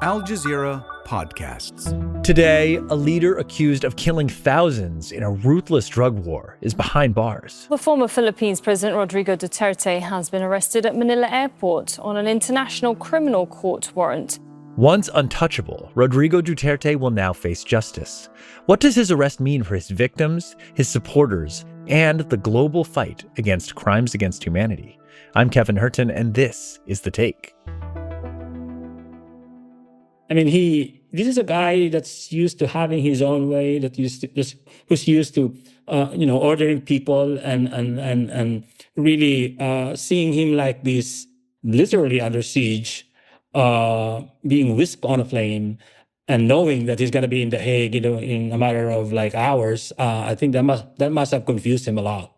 Al Jazeera podcasts. Today, a leader accused of killing thousands in a ruthless drug war is behind bars. The former Philippines President Rodrigo Duterte has been arrested at Manila Airport on an international criminal court warrant. Once untouchable, Rodrigo Duterte will now face justice. What does his arrest mean for his victims, his supporters, and the global fight against crimes against humanity? I'm Kevin Hirten, and this is The Take. I mean, this is a guy that's used to having his own way, who's used to, ordering people and really seeing him like this, literally under siege, being whisked on a plane, and knowing that he's going to be in The Hague, in a matter of like hours. I think that must have confused him a lot.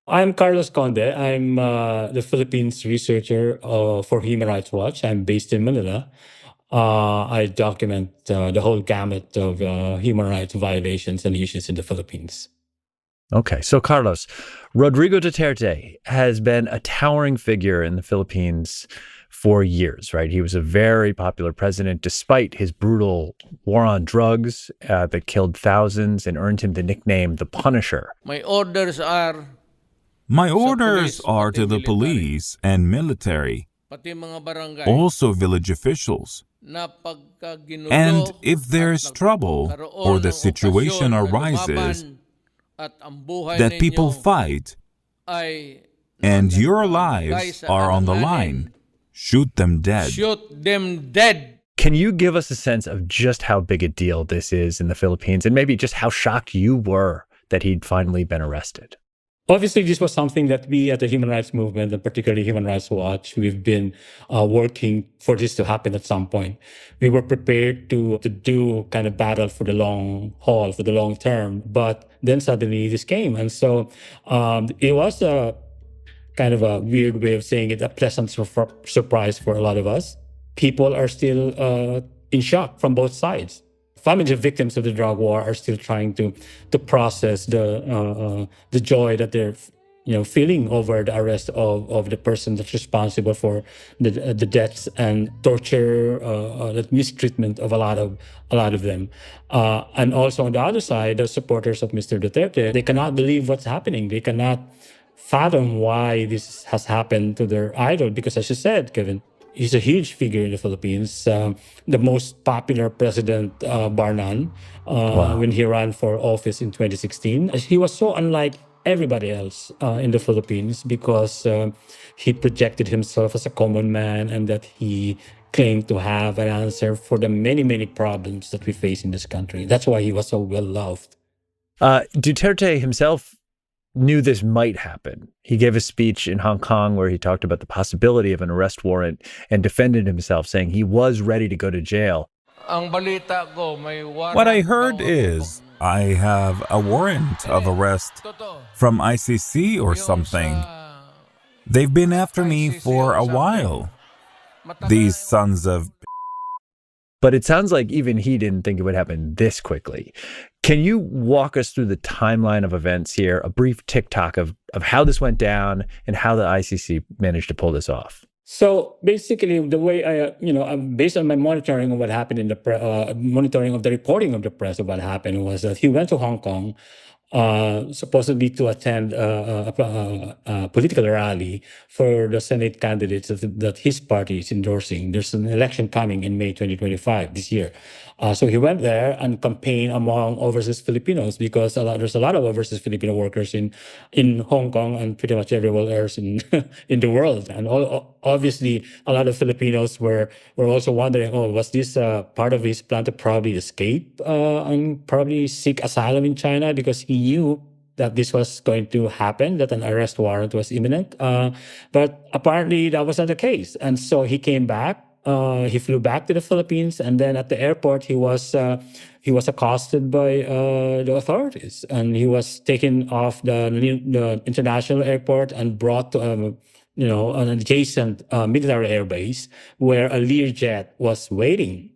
I'm Carlos Conde. I'm the Philippines researcher for Human Rights Watch. I'm based in Manila. I document the whole gamut of human rights violations and issues in the Philippines. Okay, so Carlos, Rodrigo Duterte has been a towering figure in the Philippines for years, right? He was a very popular president despite his brutal war on drugs that killed thousands and earned him the nickname the Punisher. My orders are to the police and military, also village officials. And if there's trouble or the situation arises that people fight and your lives are on the line, shoot them dead. Can you give us a sense of just how big a deal this is in the Philippines and maybe just how shocked you were that he'd finally been arrested? Obviously, this was something that we at the Human Rights Movement, and particularly Human Rights Watch, we've been working for this to happen at some point. We were prepared to do kind of battle for the long haul, for the long term, but then suddenly this came. And so it was a kind of a weird way of saying it, a pleasant surprise for a lot of us. People are still in shock from both sides. Families of victims of the drug war are still trying to process the joy that they're feeling over the arrest of the person that's responsible for the deaths and torture, the mistreatment of a lot of them, and also on the other side, the supporters of Mr. Duterte, they cannot believe what's happening. They cannot fathom why this has happened to their idol, because as you said, Kevin, he's a huge figure in the Philippines, the most popular president, bar none, when he ran for office in 2016. He was so unlike everybody else in the Philippines because he projected himself as a common man and that he claimed to have an answer for the many, many problems that we face in this country. That's why he was so well loved. Duterte himself knew this might happen. He gave a speech in Hong Kong where he talked about the possibility of an arrest warrant and defended himself, saying he was ready to go to jail. What I heard is I have a warrant of arrest from ICC or something. They've been after me for a while. These sons of... But it sounds like even he didn't think it would happen this quickly. Can you walk us through the timeline of events here, a brief tick-tock of how this went down and how the ICC managed to pull this off? So basically, the way based on my monitoring of what happened in the monitoring of the reporting of the press of what happened was that he went to Hong Kong, supposedly to attend a political rally for the Senate candidates that his party is endorsing. There's an election coming in May 2025 this year. So he went there and campaigned among overseas Filipinos because there's a lot of overseas Filipino workers in Hong Kong and pretty much everywhere else in in the world. And obviously, a lot of Filipinos were also wondering, was this part of his plan to probably escape and probably seek asylum in China, because he knew that this was going to happen, that an arrest warrant was imminent. But apparently that wasn't the case. And so he came back. He flew back to the Philippines, and then at the airport he was accosted by the authorities, and he was taken off the international airport and brought to an adjacent military airbase where a Learjet was waiting.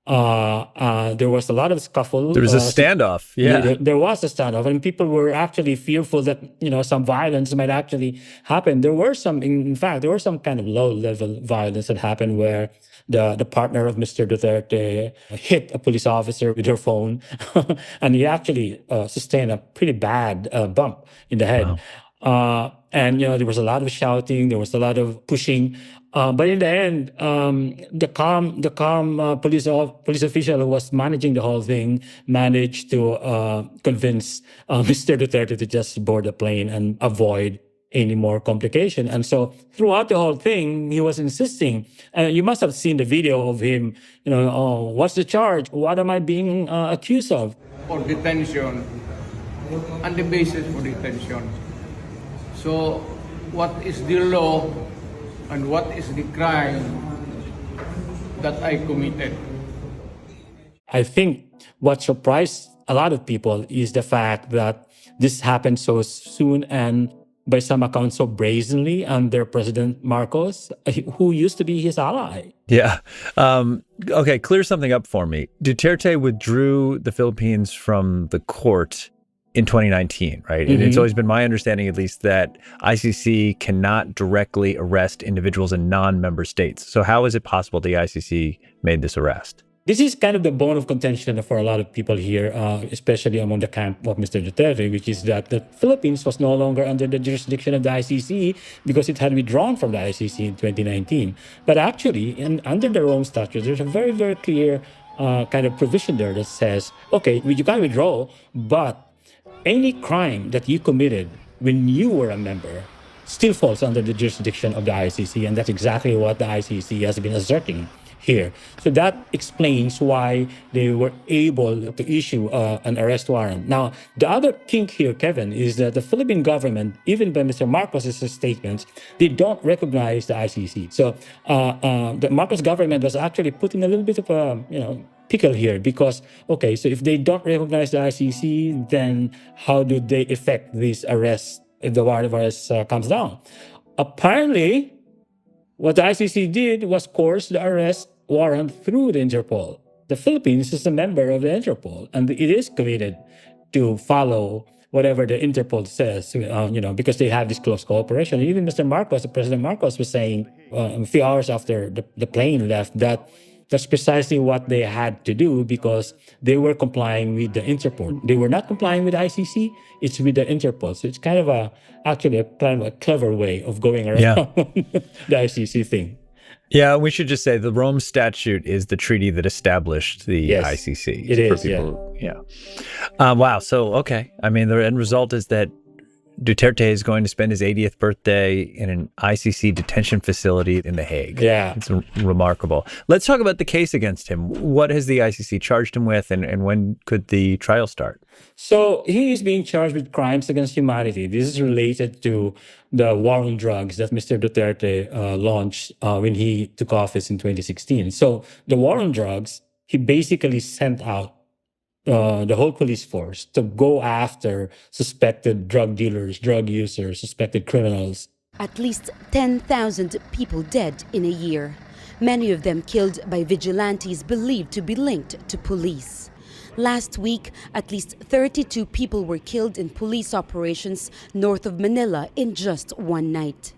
There was a lot of scuffle. There was a standoff. Yeah. There was a standoff, and people were actually fearful that some violence might actually happen. There were some, in fact, there was some kind of low-level violence that happened where the partner of Mr. Duterte hit a police officer with her phone, and he actually sustained a pretty bad bump in the head. Wow. And there was a lot of shouting, there was a lot of pushing. But in the end, the calm police official who was managing the whole thing managed to convince Mr. Duterte to just board the plane and avoid any more complication. And so throughout the whole thing, he was insisting. You must have seen the video of him, oh, what's the charge? What am I being accused of? Or detention, and the basis for detention. So what is the law and what is the crime that I committed? I think what surprised a lot of people is the fact that this happened so soon and by some accounts so brazenly under President Marcos, who used to be his ally. Yeah. Okay, clear something up for me. Duterte withdrew the Philippines from the court in 2019, right? Mm-hmm. It's always been my understanding, at least, that ICC cannot directly arrest individuals in non-member states. So how is it possible the ICC made this arrest? This is kind of the bone of contention for a lot of people here, especially among the camp of Mr. Duterte, which is that the Philippines was no longer under the jurisdiction of the ICC because it had withdrawn from the ICC in 2019. But actually, under the Rome Statute, there's a very, very clear kind of provision there that says, okay, you can withdraw, but any crime that you committed when you were a member still falls under the jurisdiction of the ICC, and that's exactly what the ICC has been asserting here. So that explains why they were able to issue an arrest warrant. Now, the other kink here, Kevin, is that the Philippine government, even by Mr. Marcos's statements, they don't recognize the ICC. So the Marcos government was actually put in a little bit of a, pickle here because, okay, so if they don't recognize the ICC, then how do they effect this arrest if the warrant of arrest comes down? Apparently, what the ICC did was coerce the arrest warrant through the Interpol. The Philippines is a member of the Interpol, and it is committed to follow whatever the Interpol says, because they have this close cooperation. Even Mr. Marcos, President Marcos, was saying a few hours after the plane left that that's precisely what they had to do because they were complying with the Interpol. They were not complying with the ICC, it's with the Interpol. So it's kind of a clever way of going around the ICC thing. Yeah, we should just say the Rome Statute is the treaty that established the ICC. It is, Wow, so, okay. I mean, the end result is that Duterte is going to spend his 80th birthday in an ICC detention facility in The Hague. Yeah. It's remarkable. Let's talk about the case against him. What has the ICC charged him with, and when could the trial start? So he is being charged with crimes against humanity. This is related to the war on drugs that Mr. Duterte launched when he took office in 2016. So the war on drugs, he basically sent out the whole police force to go after suspected drug dealers, drug users, suspected criminals. At least 10,000 people dead in a year, many of them killed by vigilantes believed to be linked to police. Last week, at least 32 people were killed in police operations north of Manila in just one night.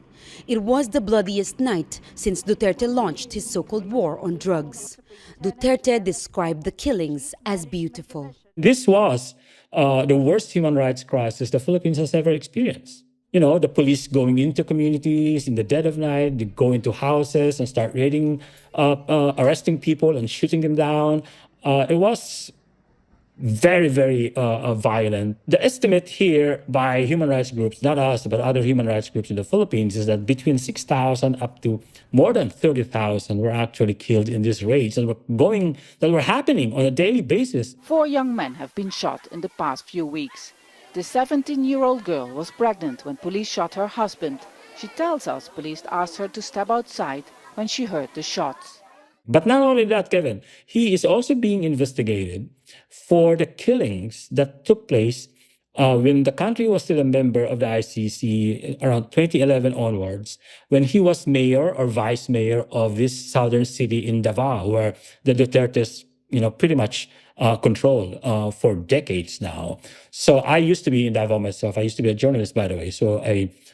It was the bloodiest night since Duterte launched his so-called war on drugs. Duterte described the killings as beautiful. This was the worst human rights crisis the Philippines has ever experienced. The police going into communities in the dead of night, they go into houses and start raiding, arresting people and shooting them down. It was very, very violent. The estimate here by human rights groups, not us, but other human rights groups in the Philippines, is that between 6,000 up to more than 30,000 were actually killed in these raids that were happening on a daily basis. 4 young men have been shot in the past few weeks. The 17-year-old girl was pregnant when police shot her husband. She tells us police asked her to step outside when she heard the shots. But not only that, Kevin, he is also being investigated for the killings that took place when the country was still a member of the ICC around 2011 onwards, when he was mayor or vice mayor of this southern city in Davao, where the Dutertes pretty much controlled for decades now. So I used to be in Davao myself. I used to be a journalist, by the way. So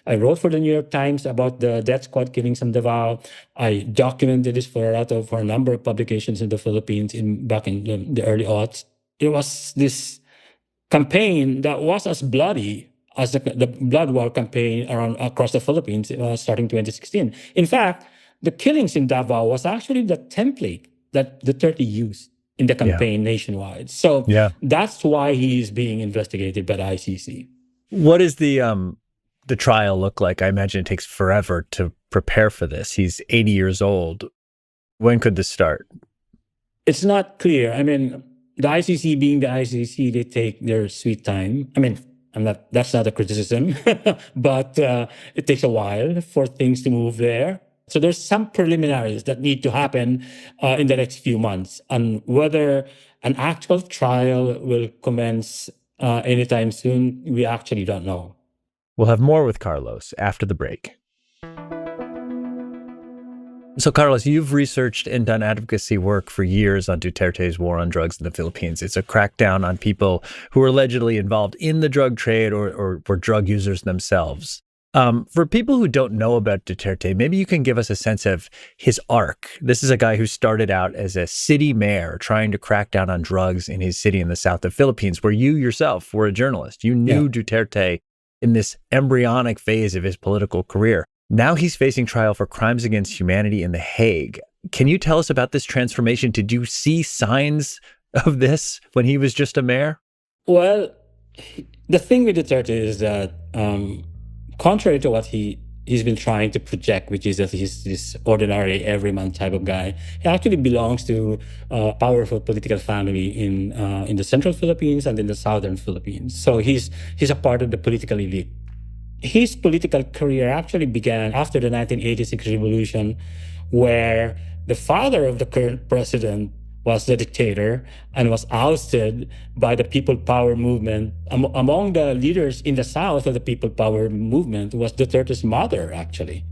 I wrote for the New York Times about the death squad killings in Davao. I documented this for a number of publications in the Philippines back in the early aughts. It was this campaign that was as bloody as the blood war campaign across the Philippines starting 2016. In fact, the killings in Davao was actually the template that Duterte used in the campaign nationwide. So that's why he is being investigated by the ICC. What does the trial look like? I imagine it takes forever to prepare for this. He's 80 years old. When could this start? It's not clear. I mean, the ICC being the ICC, they take their sweet time. I mean, that's not a criticism, but it takes a while for things to move there. So there's some preliminaries that need to happen in the next few months. And whether an actual trial will commence anytime soon, we actually don't know. We'll have more with Carlos after the break. So, Carlos, you've researched and done advocacy work for years on Duterte's war on drugs in the Philippines. It's a crackdown on people who are allegedly involved in the drug trade or were drug users themselves. For people who don't know about Duterte, maybe you can give us a sense of his arc. This is a guy who started out as a city mayor trying to crack down on drugs in his city in the south of Philippines, where you yourself were a journalist. You knew Duterte in this embryonic phase of his political career. Now he's facing trial for crimes against humanity in The Hague. Can you tell us about this transformation? Did you see signs of this when he was just a mayor? Well, the thing with Duterte is that contrary to what he's been trying to project, which is that he's this ordinary, everyman type of guy, he actually belongs to a powerful political family in the central Philippines and in the southern Philippines. So he's a part of the political elite. His political career actually began after the 1986 revolution, where the father of the current president was the dictator and was ousted by the People Power movement. Among the leaders in the south of the People Power movement was Duterte's mother, actually.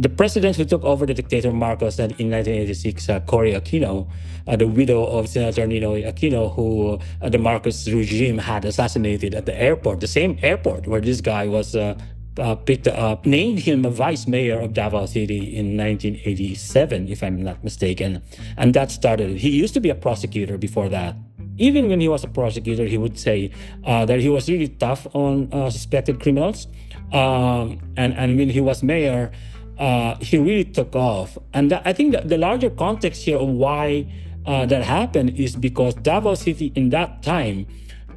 The president who took over the dictator Marcos in 1986, Cory Aquino, the widow of Senator Ninoy Aquino, who the Marcos regime had assassinated at the airport, the same airport where this guy was picked up, named him a vice mayor of Davao City in 1987, if I'm not mistaken. And that started it. He used to be a prosecutor before that. Even when he was a prosecutor, he would say that he was really tough on suspected criminals. And when he was mayor, he really took off. And I think that the larger context here of why that happened is because Davao City in that time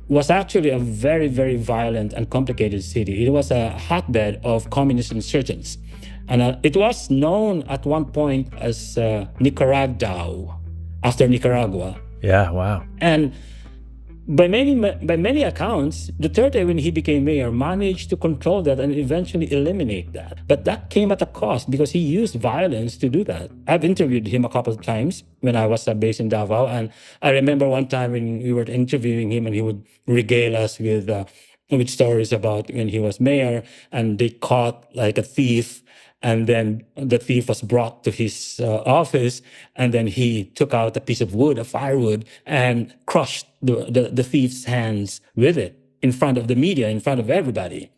was actually a very, very violent and complicated city. It was a hotbed of communist insurgents. And it was known at one point as Nicaragua, after Nicaragua. Yeah, wow. And by many accounts, Duterte, when he became mayor, managed to control that and eventually eliminate that. But that came at a cost because he used violence to do that. I've interviewed him a couple of times when I was based in Davao. And I remember one time when we were interviewing him and he would regale us with stories about when he was mayor and they caught like a thief. And then the thief was brought to his office, and then he took out a piece of wood, a firewood, and crushed the thief's hands with it in front of the media, in front of everybody.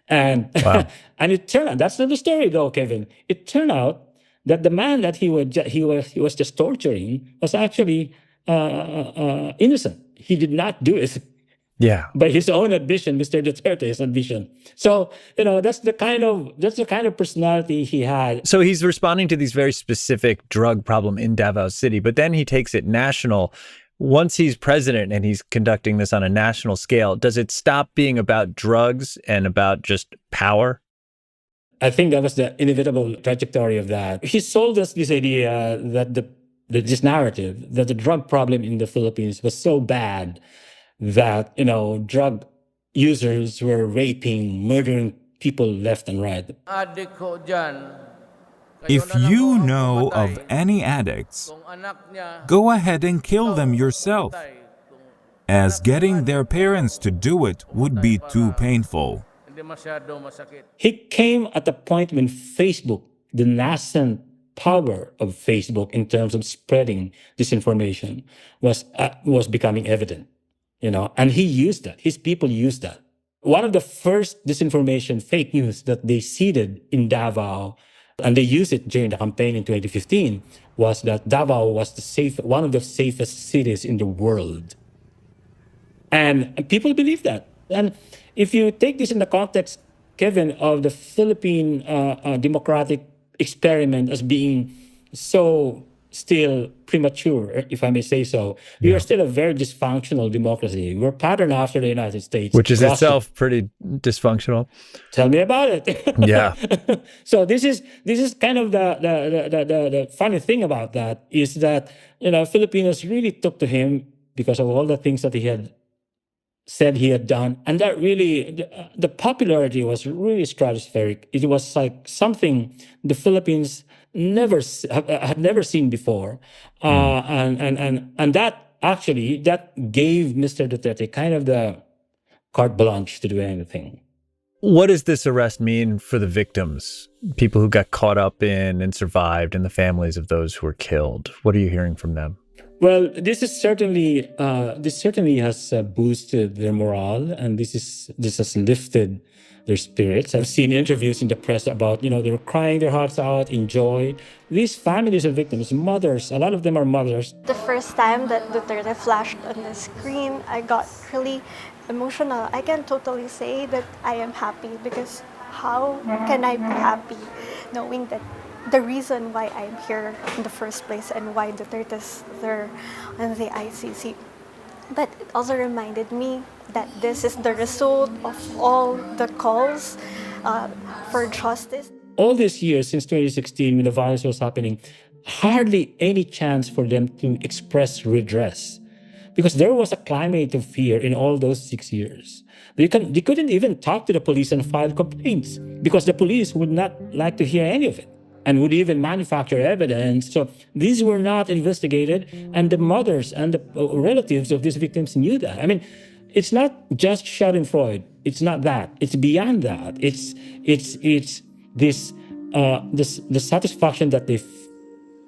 And wow. And it turned out, that's not the story though, Kevin. It turned out that the man that he was just torturing was actually innocent. He did not do it. Yeah. By his own admission, Mr. Duterte's admission. So, that's the kind of personality he had. So he's responding to these very specific drug problem in Davao City, but then he takes it national. Once he's president and he's conducting this on a national scale, does it stop being about drugs and about just power? I think that was the inevitable trajectory of that. He sold us this idea that this narrative that the drug problem in the Philippines was so bad that, drug users were raping, murdering people left and right. If you know of any addicts, go ahead and kill them yourself, as getting their parents to do it would be too painful. He came at a point when Facebook, the nascent power of Facebook in terms of spreading disinformation was becoming evident, and he used that. His people used that. One of the first disinformation fake news that they seeded in Davao, and they used it during the campaign in 2015, was that Davao was one of the safest cities in the world. And people believe that. And if you take this in the context, Kevin, of the Philippine democratic experiment as being so still premature, if I may say so, we are still a very dysfunctional democracy. We're patterned after the United States. Which is itself pretty dysfunctional. Tell me about it. Yeah. So this is kind of the funny thing about that is that, Filipinos really took to him because of all the things that he had said he had done. And that really, the popularity was really stratospheric. It was like something the Philippines had never seen before. And that actually, that gave Mr. Duterte kind of the carte blanche to do anything. What does this arrest mean for the victims, people who got caught up in and survived, and the families of those who were killed? What are you hearing from them? Well, this certainly has boosted their morale, and this has lifted their spirits. I've seen interviews in the press about, they were crying their hearts out in joy. These families of victims, mothers, a lot of them are mothers. The first time that Duterte flashed on the screen, I got really emotional. I can totally say that I am happy, because how can I be happy knowing that the reason why I'm here in the first place and why Duterte's there on the ICC. But it also reminded me that this is the result of all the calls for justice. All these years since 2016, when the violence was happening, hardly any chance for them to express redress, because there was a climate of fear in all those 6 years. They couldn't even talk to the police and file complaints, because the police would not like to hear any of it and would even manufacture evidence. So these were not investigated, and the mothers and the relatives of these victims knew that. I mean, it's not just Schadenfreude. It's not that. It's beyond that. It's this the satisfaction that they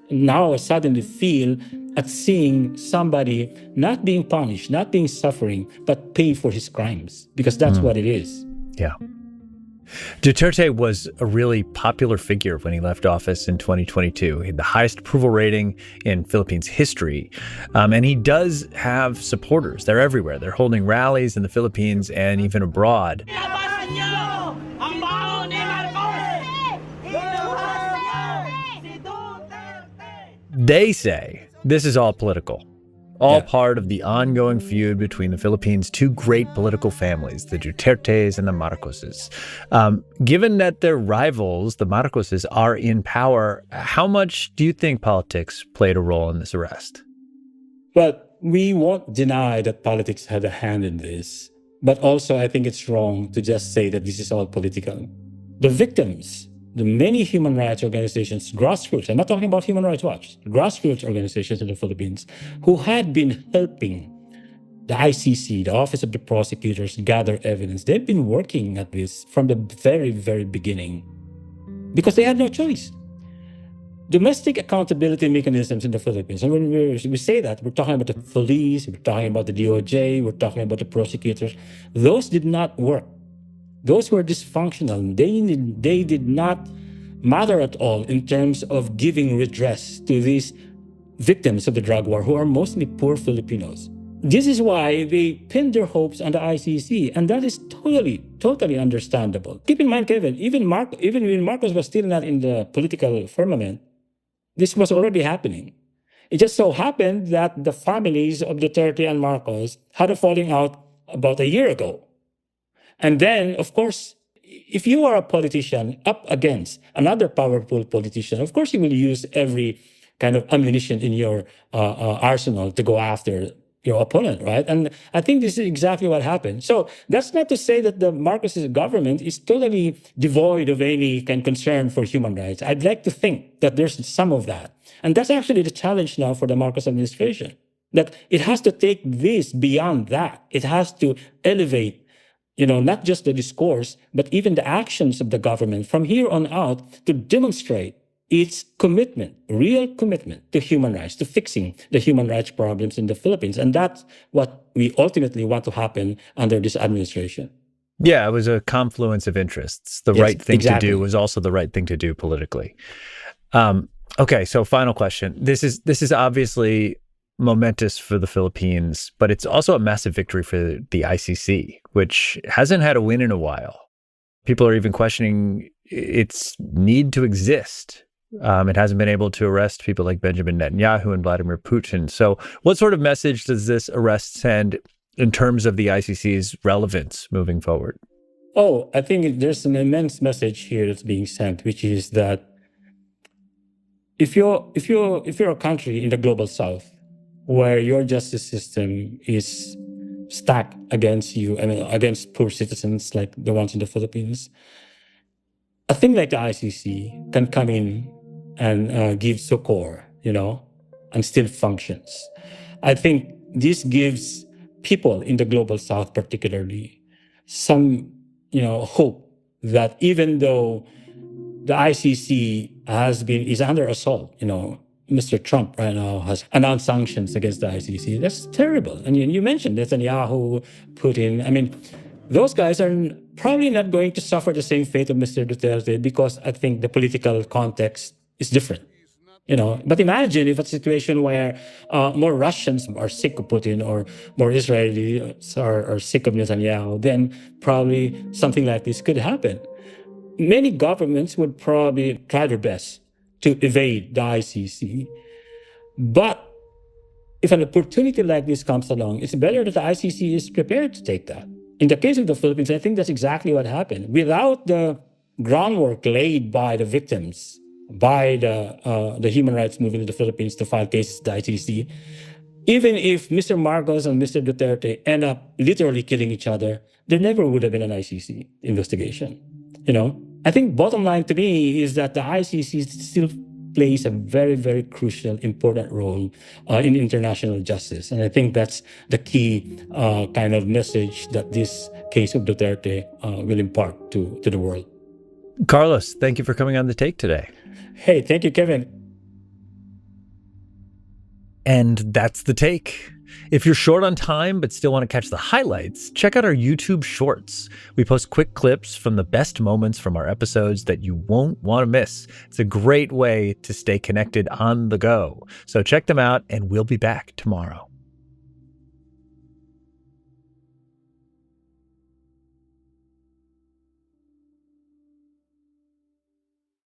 now suddenly feel at seeing somebody not being punished, not being suffering, but pay for his crimes, because that's what it is. Yeah. Duterte was a really popular figure when he left office in 2022. He had the highest approval rating in Philippines history. And he does have supporters. They're everywhere. They're holding rallies in the Philippines and even abroad. They say this is all political. All part of the ongoing feud between the Philippines' two great political families, the Dutertes and the Marcoses. Given that their rivals, the Marcoses, are in power, how much do you think politics played a role in this arrest? Well, we won't deny that politics had a hand in this, but also I think it's wrong to just say that this is all political. The victims, the many human rights organizations, grassroots, I'm not talking about Human Rights Watch, grassroots organizations in the Philippines who had been helping the ICC, the Office of the Prosecutors, gather evidence. They've been working at this from the very, very beginning because they had no choice. Domestic accountability mechanisms in the Philippines, and when we say that, we're talking about the police, we're talking about the DOJ, we're talking about the prosecutors. Those did not work. Those were dysfunctional. They did not matter at all in terms of giving redress to these victims of the drug war, who are mostly poor Filipinos. This is why they pinned their hopes on the ICC, and that is totally understandable. Keep in mind, Kevin, even when Marcos was still not in the political firmament, this was already happening. It just so happened that the families of Duterte and Marcos had a falling out about a year ago. And then, of course, if you are a politician up against another powerful politician, of course you will use every kind of ammunition in your arsenal to go after your opponent, right? And I think this is exactly what happened. So that's not to say that the Marcos government is totally devoid of any kind of concern for human rights. I'd like to think that there's some of that. And that's actually the challenge now for the Marcos administration, that it has to take this beyond that. It has to elevate not just the discourse, but even the actions of the government from here on out to demonstrate, its commitment, real commitment to human rights, to fixing the human rights problems in the Philippines. And that's what we ultimately want to happen under this administration. Yeah, it was a confluence of interests. The right thing to do was also the right thing to do politically. Okay, so final question. This is obviously momentous for the Philippines, but it's also a massive victory for the ICC, which hasn't had a win in a while. People are even questioning its need to exist. It hasn't been able to arrest people like Benjamin Netanyahu and Vladimir Putin. So what sort of message does this arrest send in terms of the ICC's relevance moving forward? Oh, I think there's an immense message here that's being sent, which is that if you're a country in the global south where your justice system is stacked against you, against poor citizens like the ones in the Philippines, a thing like the ICC can come in and give succor, and still functions. I think this gives people in the global south particularly some, hope that even though the ICC is under assault, Mr. Trump right now has announced sanctions against the ICC. That's terrible. And you mentioned Netanyahu, Putin. Those guys are probably not going to suffer the same fate of Mr. Duterte because I think the political context is different. But imagine if a situation where more Russians are sick of Putin or more Israelis are sick of Netanyahu, then probably something like this could happen. Many governments would probably try their best to evade the ICC. But if an opportunity like this comes along, it's better that the ICC is prepared to take that. In the case of the Philippines, I think that's exactly what happened. Without the groundwork laid by the victims, by the human rights movement in the Philippines to file cases to the ICC, even if Mr. Marcos and Mr. Duterte end up literally killing each other, there never would have been an ICC investigation. I think bottom line to me is that the ICC still plays a very, very crucial, important role in international justice. And I think that's the key kind of message that this case of Duterte will impart to the world. Carlos, thank you for coming on The Take today. Hey, thank you, Kevin. And that's The Take. If you're short on time but still want to catch the highlights, check out our YouTube Shorts. We post quick clips from the best moments from our episodes that you won't want to miss. It's a great way to stay connected on the go. So check them out, and we'll be back tomorrow.